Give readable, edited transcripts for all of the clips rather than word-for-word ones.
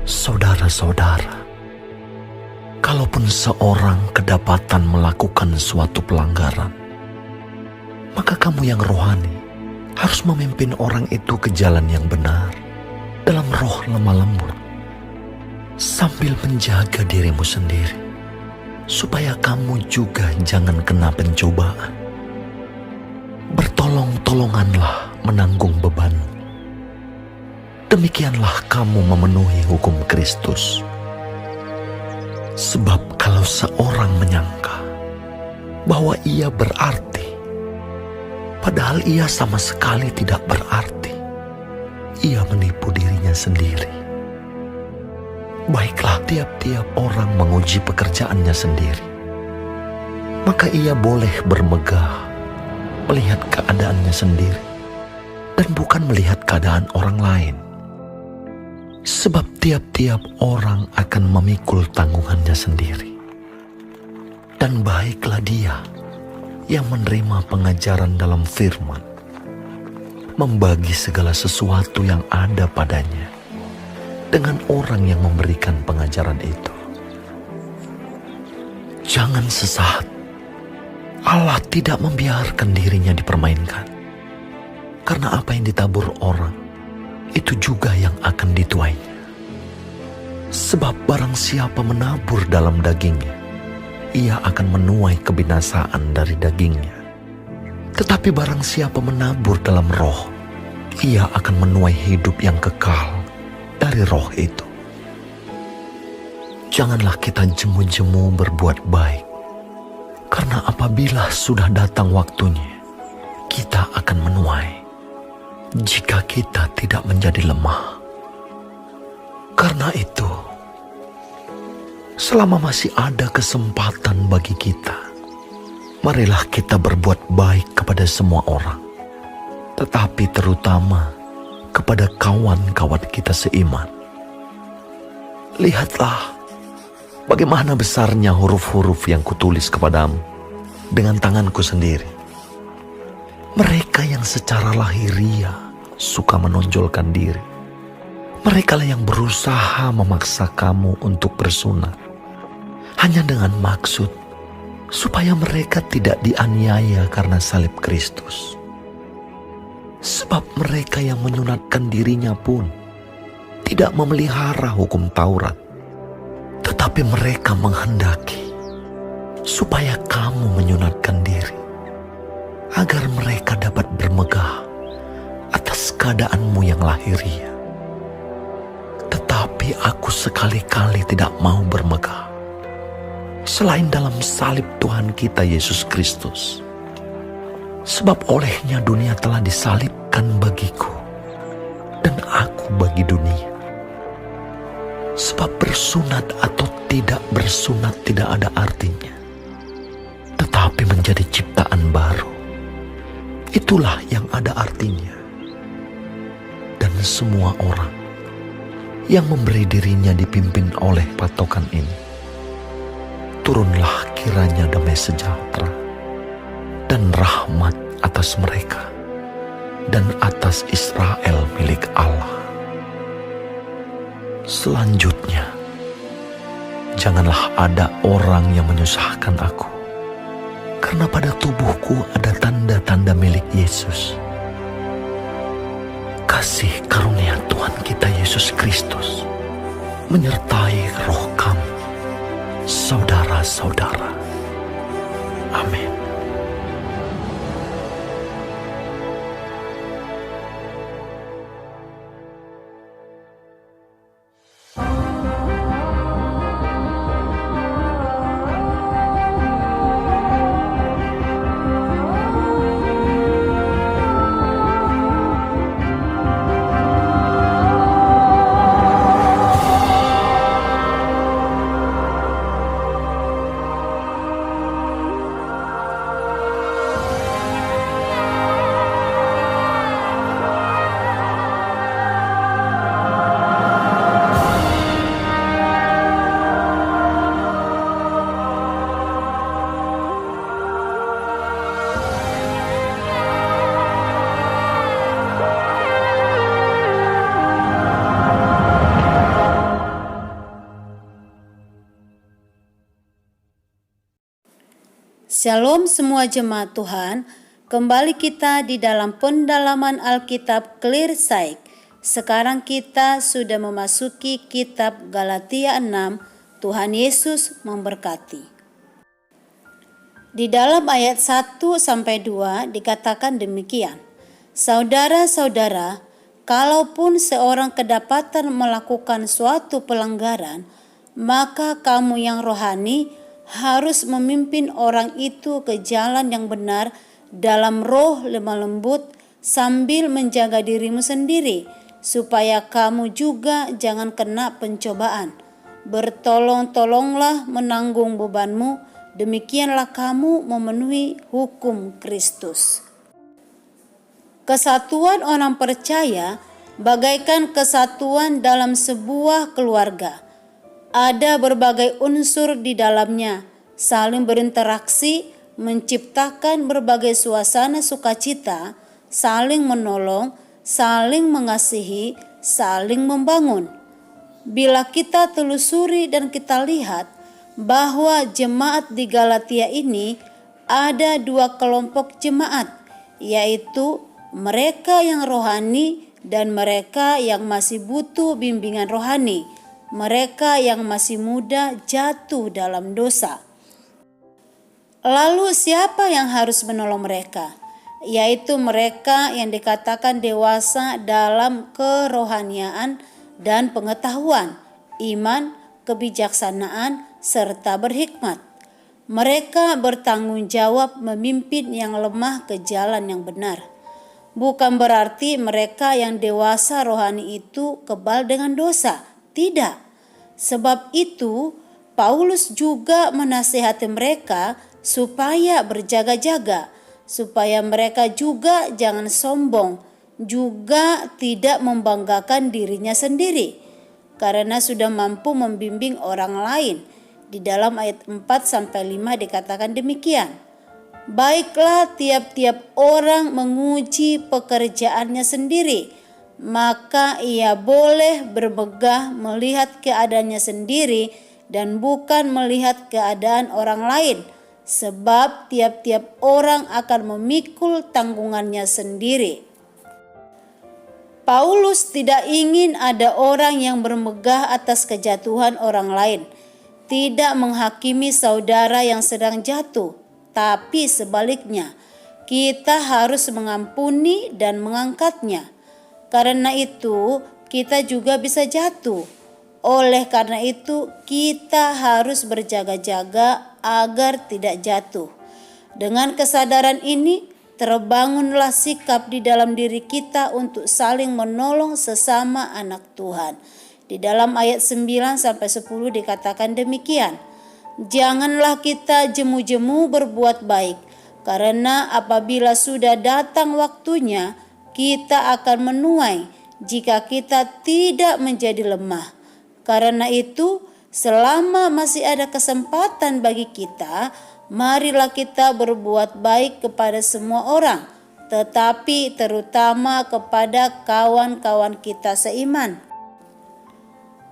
Saudara-saudara, kalaupun seorang kedapatan melakukan suatu pelanggaran, maka kamu yang rohani harus memimpin orang itu ke jalan yang benar dalam roh lemah lembut, sambil menjaga dirimu sendiri, supaya kamu juga jangan kena pencobaan. Bertolong-tolonganlah menanggung beban. Demikianlah kamu memenuhi hukum Kristus. Sebab kalau seorang menyangka bahwa ia berarti, padahal ia sama sekali tidak berarti, ia menipu dirinya sendiri. Baiklah, tiap-tiap orang menguji pekerjaannya sendiri, maka ia boleh bermegah melihat keadaannya sendiri dan bukan melihat keadaan orang lain. Sebab tiap-tiap orang akan memikul tanggungannya sendiri. Dan baiklah dia yang menerima pengajaran dalam firman, membagi segala sesuatu yang ada padanya dengan orang yang memberikan pengajaran itu. Jangan sesaat. Allah tidak membiarkan dirinya dipermainkan. Karena apa yang ditabur orang, itu juga yang akan dituainya. Sebab barang siapa menabur dalam dagingnya, ia akan menuai kebinasaan dari dagingnya. Tetapi barang siapa menabur dalam roh, ia akan menuai hidup yang kekal dari roh itu. Janganlah kita jemu-jemu berbuat baik, karena apabila sudah datang waktunya, kita akan menuai, jika kita tidak menjadi lemah. Karena itu, selama masih ada kesempatan bagi kita, marilah kita berbuat baik kepada semua orang, tetapi terutama kepada kawan-kawan kita seiman. Lihatlah bagaimana besarnya huruf-huruf yang kutulis kepadamu dengan tanganku sendiri. Mereka yang secara lahiriah suka menonjolkan diri, merekalah yang berusaha memaksa kamu untuk bersunat, hanya dengan maksud supaya mereka tidak dianiaya karena salib Kristus. Sebab mereka yang menyunatkan dirinya pun tidak memelihara hukum Taurat, tetapi mereka menghendaki supaya kamu menyunatkan diri, agar mereka dapat bermegah atas keadaanmu yang lahiriah. Tetapi aku sekali-kali tidak mau bermegah selain dalam salib Tuhan kita Yesus Kristus. Sebab olehnya dunia telah disalibkan bagiku, dan aku bagi dunia. Sebab bersunat atau tidak bersunat tidak ada artinya, tetapi menjadi ciptaan baru, itulah yang ada artinya. Dan semua orang yang memberi dirinya dipimpin oleh patokan ini, turunlah kiranya damai sejahtera dan rahmat atas mereka dan atas Israel milik Allah. Selanjutnya, janganlah ada orang yang menyusahkan aku, karena pada tubuhku ada tanda-tanda milik Yesus. Kasih karunia Tuhan kita Yesus Kristus menyertai roh kamu, saudara-saudara. Amin. Shalom semua jemaat Tuhan, kembali kita di dalam pendalaman Alkitab Clear Sight. Sekarang kita sudah memasuki kitab Galatia 6, Tuhan Yesus memberkati. Di dalam ayat 1-2 dikatakan demikian, Saudara-saudara, kalaupun seorang kedapatan melakukan suatu pelanggaran, maka kamu yang rohani harus memimpin orang itu ke jalan yang benar dalam roh lemah lembut sambil menjaga dirimu sendiri, supaya kamu juga jangan kena pencobaan. Bertolong-tolonglah menanggung bebanmu, demikianlah kamu memenuhi hukum Kristus. Kesatuan orang percaya bagaikan kesatuan dalam sebuah keluarga. Ada berbagai unsur di dalamnya, saling berinteraksi, menciptakan berbagai suasana sukacita, saling menolong, saling mengasihi, saling membangun. Bila kita telusuri dan kita lihat bahwa jemaat di Galatia ini ada dua kelompok jemaat, yaitu mereka yang rohani dan mereka yang masih butuh bimbingan rohani. Mereka yang masih muda jatuh dalam dosa. Lalu siapa yang harus menolong mereka? Yaitu mereka yang dikatakan dewasa dalam kerohanian dan pengetahuan, iman, kebijaksanaan, serta berhikmat. Mereka bertanggung jawab memimpin yang lemah ke jalan yang benar. Bukan berarti mereka yang dewasa rohani itu kebal dengan dosa. Tidak. Sebab itu Paulus juga menasihati mereka supaya berjaga-jaga, supaya mereka juga jangan sombong, juga tidak membanggakan dirinya sendiri, karena sudah mampu membimbing orang lain. Di dalam ayat 4-5 dikatakan demikian. Baiklah tiap-tiap orang menguji pekerjaannya sendiri, maka ia boleh bermegah melihat keadaannya sendiri dan bukan melihat keadaan orang lain, sebab tiap-tiap orang akan memikul tanggungannya sendiri. Paulus tidak ingin ada orang yang bermegah atas kejatuhan orang lain, tidak menghakimi saudara yang sedang jatuh, tapi sebaliknya, kita harus mengampuni dan mengangkatnya. Karena itu kita juga bisa jatuh. Oleh karena itu kita harus berjaga-jaga agar tidak jatuh. Dengan kesadaran ini terbangunlah sikap di dalam diri kita untuk saling menolong sesama anak Tuhan. Di dalam ayat 9-10 dikatakan demikian. Janganlah kita jemu-jemu berbuat baik, karena apabila sudah datang waktunya, kita akan menuai jika kita tidak menjadi lemah. Karena itu, selama masih ada kesempatan bagi kita, marilah kita berbuat baik kepada semua orang, tetapi terutama kepada kawan-kawan kita seiman.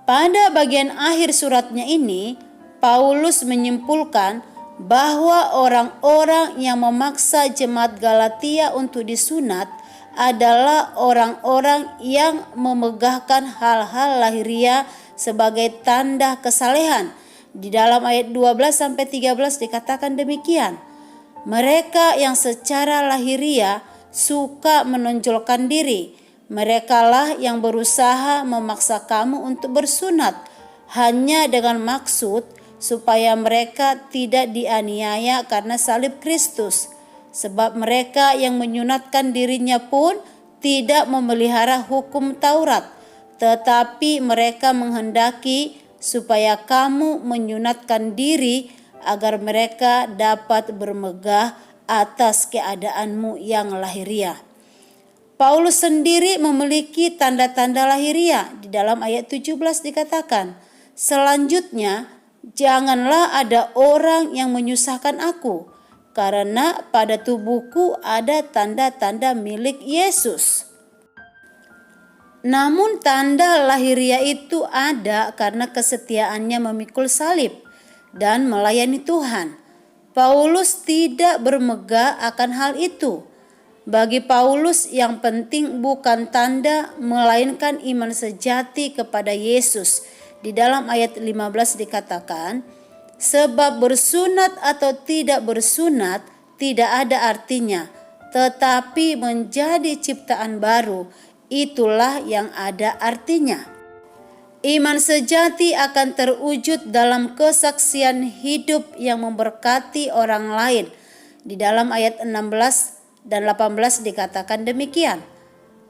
Pada bagian akhir suratnya ini, Paulus menyimpulkan bahwa orang-orang yang memaksa jemaat Galatia untuk disunat adalah orang-orang yang memegahkan hal-hal lahiriah sebagai tanda kesalehan. Di dalam ayat 12-13 dikatakan demikian. Mereka yang secara lahiriah suka menonjolkan diri, merekalah yang berusaha memaksa kamu untuk bersunat hanya dengan maksud supaya mereka tidak dianiaya karena salib Kristus. Sebab mereka yang menyunatkan dirinya pun tidak memelihara hukum Taurat, tetapi mereka menghendaki supaya kamu menyunatkan diri agar mereka dapat bermegah atas keadaanmu yang lahiriah. Paulus sendiri memiliki tanda-tanda lahiriah. Di dalam ayat 17 dikatakan, selanjutnya, janganlah ada orang yang menyusahkan aku, karena pada tubuhku ada tanda-tanda milik Yesus. Namun tanda lahiriah itu ada karena kesetiaannya memikul salib dan melayani Tuhan. Paulus tidak bermegah akan hal itu. Bagi Paulus yang penting bukan tanda melainkan iman sejati kepada Yesus. Di dalam ayat 15 dikatakan, sebab bersunat atau tidak bersunat tidak ada artinya, tetapi menjadi ciptaan baru, itulah yang ada artinya. Iman sejati akan terwujud dalam kesaksian hidup yang memberkati orang lain. Di dalam ayat 16 dan 18 dikatakan demikian.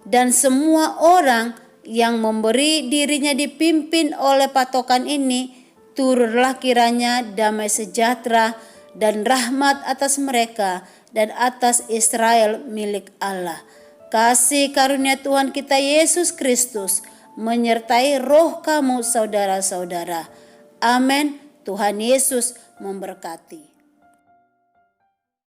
Dan semua orang yang memberi dirinya dipimpin oleh patokan ini, turunlah kiranya damai sejahtera dan rahmat atas mereka dan atas Israel milik Allah. Kasih karunia Tuhan kita Yesus Kristus menyertai roh kamu saudara-saudara. Amin. Tuhan Yesus memberkati.